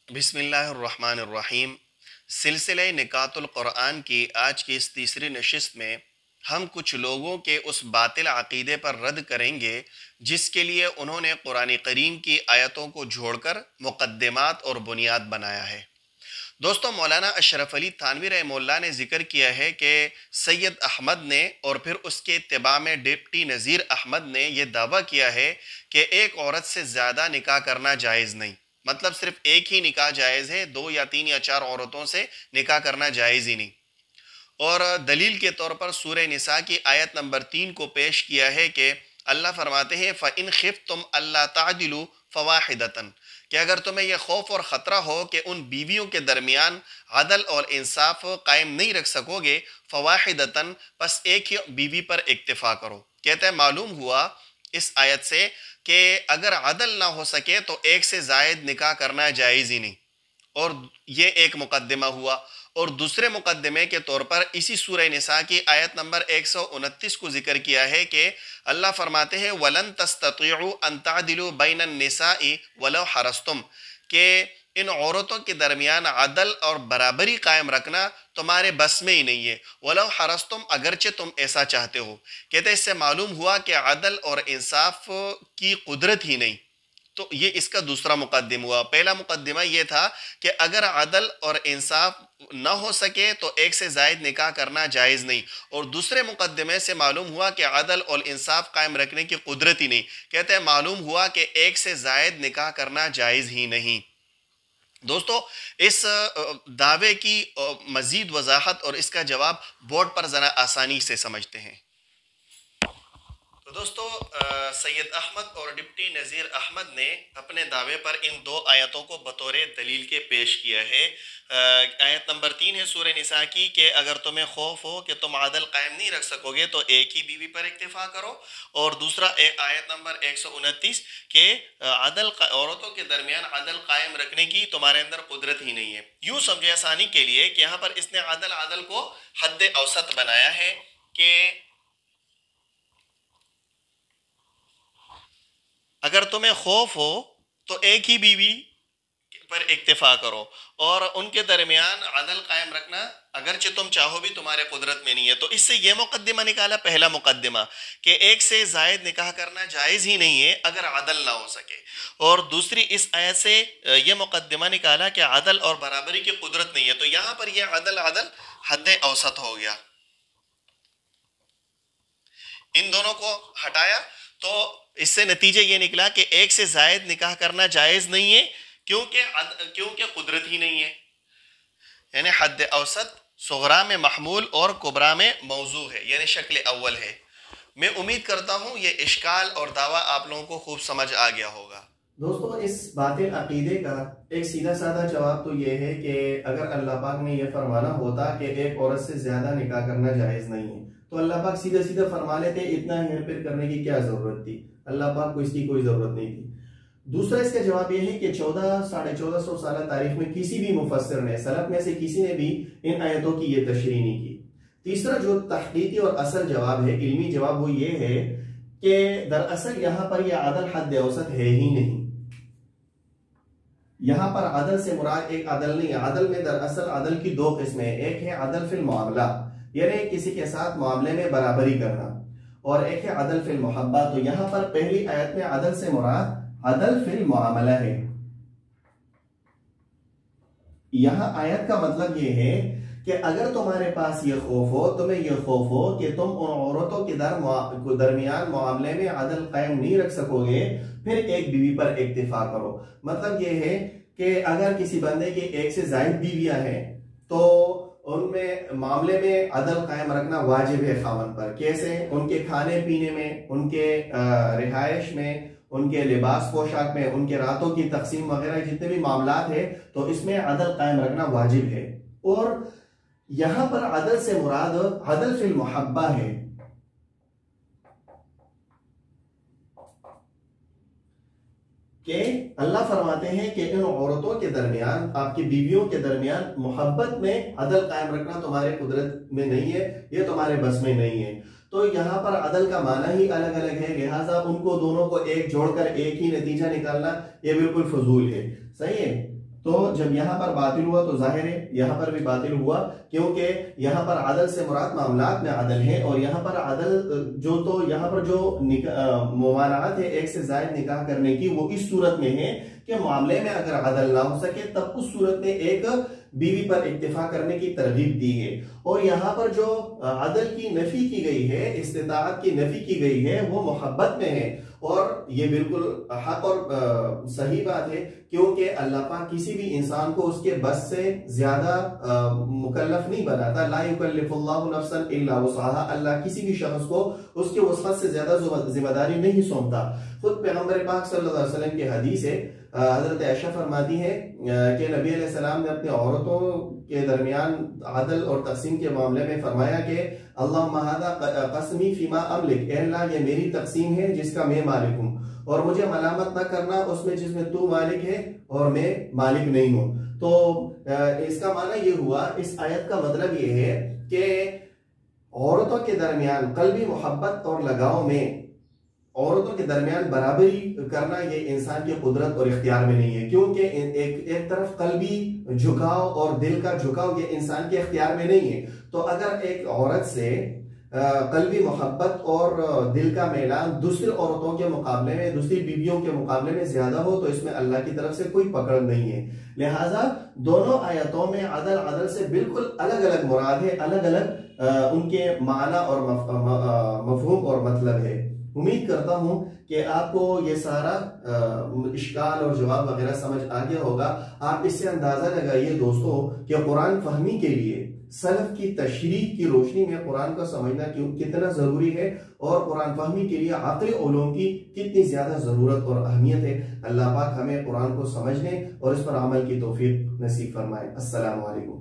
बिस्मिल्लाहिर्रहमानिर्रहीम। सिलसिले निकातुल क़ुरआन की आज की इस तीसरी नशिस्त में हम कुछ लोगों के उस बातिल अक़ीदे पर रद्द करेंगे जिसके लिए उन्होंने कुरान करीम की आयतों को जोड़कर मुक़द्दिमात और बुनियाद बनाया है। दोस्तों, मौलाना अशरफ अली थानवी रहमतुल्लाह ने जिक्र किया है कि सैयद अहमद ने और फिर उसके इत्तिबा में डिप्टी नज़ीर अहमद ने यह दावा किया है कि एक औरत से ज़्यादा निकाह करना जायज़ नहीं। मतलब सिर्फ एक ही निकाह जायज़ है, दो या तीन या चार औरतों से निकाह करना जायज़ ही नहीं। और दलील के तौर पर सूरह निसा की आयत नंबर 3 को पेश किया है कि अल्लाह फरमाते हैं फ़इन खिफ्तुम अल्ला तादिलु फ़वाहिदतन, कि अगर तुम्हें यह खौफ और ख़तरा हो कि उन बीवियों के दरमियान अदल और इंसाफ कायम नहीं रख सकोगे, फ़वाहिदतन, बस एक ही बीवी पर इक्तिफ़ा करो। कहते हैं मालूम हुआ इस आयत से कि अगर अदल ना हो सके तो एक से ज़ायद निकाह करना जायज़ ही नहीं। और ये एक मुकद्दमा हुआ। और दूसरे मुकद्दमे के तौर पर इसी सूरह निसा की आयत नंबर 129 को जिक्र किया है कि अल्लाह फरमाते हैं वलन तस्ततीउ अन तादिलु बैनन निसाई वलौ हरस्तुम, के इन औरतों के दरमियान अदल और बराबरी कायम रखना तुम्हारे बस में ही नहीं है, वलौ हरस्तुम, अगरचे तुम ऐसा चाहते हो। कहते इससे मालूम हुआ कि अदल और इंसाफ की कुदरत ही नहीं। तो ये इसका दूसरा मुकद्दम हुआ। पहला मुकद्दमा ये था कि अगर अदल और इंसाफ न हो सके तो एक से ज़ायद निकाह करना जायज़ नहीं। और दूसरे मुकद्दमे से मालूम हुआ कि अदल और इंसाफ कायम रखने की कुदरत ही नहीं। कहते हैं मालूम हुआ कि एक से ज़ायद निकाह करना जायज़ ही नहीं। दोस्तों, इस दावे की मज़ीद वजाहत और इसका जवाब बोर्ड पर ज़रा आसानी से समझते हैं। तो दोस्तों, सैयद अहमद और डिप्टी नज़ीर अहमद ने अपने दावे पर इन दो आयतों को बतौर दलील के पेश किया है। आयत नंबर 3 है सूरह निसा की कि अगर तुम्हें खौफ हो कि तुम आदल कायम नहीं रख सकोगे तो एक ही बीवी पर इक्तिफा करो। और दूसरा आयत नंबर 129 के अदल औरतों के दरमियान अदल कायम रखने की तुम्हारे अंदर कुदरत ही नहीं है। यूँ समझे आसानी के लिए कि यहाँ पर इसने अदल को हद औसत बनाया है कि अगर तुम्हें खौफ हो तो एक ही बीवी पर इक्तिफा करो और उनके दरमियान अदल कायम रखना अगरचे तुम चाहो भी तुम्हारे कुदरत में नहीं है। तो इससे यह मुकद्दमा निकाला, पहला मुकद्दमा, कि एक से जायद निकाह करना जायज़ ही नहीं है अगर अदल ना हो सके। और दूसरी इस आयत से यह मुकद्दमा निकाला कि अदल और बराबरी की कुदरत नहीं है। तो यहाँ पर यह अदल हद औसत हो गया। इन दोनों को हटाया तो इससे नतीजे ये निकला कि एक से जायद निकाह करना जायज़ नहीं है क्योंकि कुदरत ही नहीं है। यानी हद औसत सुगरा में महमूल और कुबरा में मौजू है, यानी शक्ल अव्वल है। मैं उम्मीद करता हूँ ये इश्काल और दावा आप लोगों को खूब समझ आ गया होगा। दोस्तों, इस बातिल अकीदे का एक सीधा साधा जवाब तो ये है कि अगर अल्लाह पाक ने यह फरमाना होता कि एक औरत से ज्यादा निकाह करना जायज नहीं है तो अल्लाह पाक सीधा सीधा फरमा लेते, इतना हेरफेर करने की क्या जरूरत थी। अल्लाह पाक को इसकी कोई जरूरत नहीं थी। दूसरा इसका जवाब यह है कि 1400-1450 साल तारीख में किसी भी मुफस्सिर ने, सलफ में से किसी ने भी इन आयतों की यह तशरीह नहीं की। तीसरा जो तहकीकी और असल जवाब है, इल्मी जवाब, वो ये है कि दरअसल यहां पर यह अदल हद औसत है ही नहीं। यहां पर अदल से मुराद एक अदल नहीं है। अदल में दरअसल अदल की दो किस्में हैं। एक है अदल फिल मुआमला, यानी किसी के साथ मामले में बराबरी करना, और एक है अदल फिल मुहब्बा। तो यहां पर पहली आयत में अदल से मुराद अदल फिल मुआमला है। यहां आयत का मतलब यह है कि अगर तुम्हारे पास ये खौफ हो, तुम्हें यह खौफ हो कि तुम उन औरतों के दरमियान मामले में अदल कायम नहीं रख सकोगे, फिर एक बीवी पर इक्तिफा करो। मतलब यह है कि अगर किसी बंदे की एक से ज्यादा बीवियां हैं तो उनमें मामले में अदल कायम रखना वाजिब है खावन पर। कैसे? उनके खाने पीने में, उनके रिहायश में, उनके लिबास पोशाक में, उनके रातों की तकसीम वगैरह जितने भी मामलात है तो इसमें अदल कायम रखना वाजिब है। और यहां पर अदल से मुराद अदल फिल मुहब्बा है। कि अल्लाह फरमाते हैं कि इन औरतों के दरमियान, आपकी बीवियों के दरमियान मोहब्बत में अदल कायम रखना तुम्हारे कुदरत में नहीं है, ये तुम्हारे बस में नहीं है। तो यहाँ पर अदल का माना ही अलग अलग है, लिहाजा उनको दोनों को एक जोड़कर एक ही नतीजा निकालना ये बिल्कुल फजूल है। सही है। तो जब यहाँ पर बातिल हुआ तो जाहिर है यहाँ पर भी बातिल हुआ, क्योंकि यहाँ पर अदल से मुराद मामलात में अदल है, और यहाँ पर अदल जो, तो यहाँ पर जो मुमानात है एक से ज्यादा निकाह करने की, वो इस सूरत में है कि मामले में अगर अदल ना हो सके तब उस सूरत में एक बीवी पर इक्तिफा करने की तरगीब दी है। और यहाँ पर जो अदल की नफी की गई है, इस्तिताअत की नफी की गई है, वो मोहब्बत में है, और ये बिल्कुल हक और सही बात है, क्योंकि अल्लाह पाक किसी भी इंसान को उसके बस से ज्यादा मुकल्लफ नहीं बनाता। ला युकल्लिफुल्लाहु नफ्सन इल्ला वुसअहा, अल्लाह किसी भी शख्स को उसके वसअत से ज्यादा जिम्मेदारी नहीं सौंपता। खुद पैगंबर पाक सल्लल्लाहु अलैहि वसल्लम की हदीस है, हजरत आयशा फरमाती है कि नबी अलैहिस्सलाम ने अपनी औरतों के दरमियान अदल और तकसीम के मामले में फरमाया कि अल्लाहुम्मा हादा क़स्मी फीमा अमलिक, ए अल्लाह ये मेरी तकसीम है जिसका मैं मालिक हूँ, और मुझे मलामत न करना उसमें जिसमें तू मालिक है और मैं मालिक नहीं हूँ। तो इसका माना ये हुआ, इस आयत का मतलब ये है कि औरतों के दरमियान क़ल्बी मोहब्बत और लगाव में औरतों के दरमियान बराबरी करना ये इंसान की कुदरत और इख्तियार में नहीं है, क्योंकि एक तरफ कल्बी झुकाव और दिल का झुकाव ये इंसान के इख्तियार में नहीं है। तो अगर एक औरत से कल्बी मोहब्बत और दिल का मैलान दूसरी औरतों के मुकाबले में, दूसरी बीवियों के मुकाबले में ज्यादा हो, तो इसमें अल्लाह की तरफ से कोई पकड़ नहीं है। लिहाजा दोनों आयतों में अदल अदल से बिल्कुल अलग अलग मुराद है, अलग अलग उनके माना और मफहूम और मतलब है। उम्मीद करता हूं कि आपको ये सारा इश्काल और जवाब वगैरह समझ आ गया होगा। आप इससे अंदाजा लगाइए दोस्तों कि कुरान फहमी के लिए सलफ की तशरीह की रोशनी में कुरान का समझना कितना जरूरी है, और कुरान फहमी के लिए आक़िल उलूम की कितनी ज्यादा जरूरत और अहमियत है। अल्लाह पाक हमें कुरान को समझने और इस पर अमल की तौफीक नसीब फरमाए। अस्सलामु अलैकुम।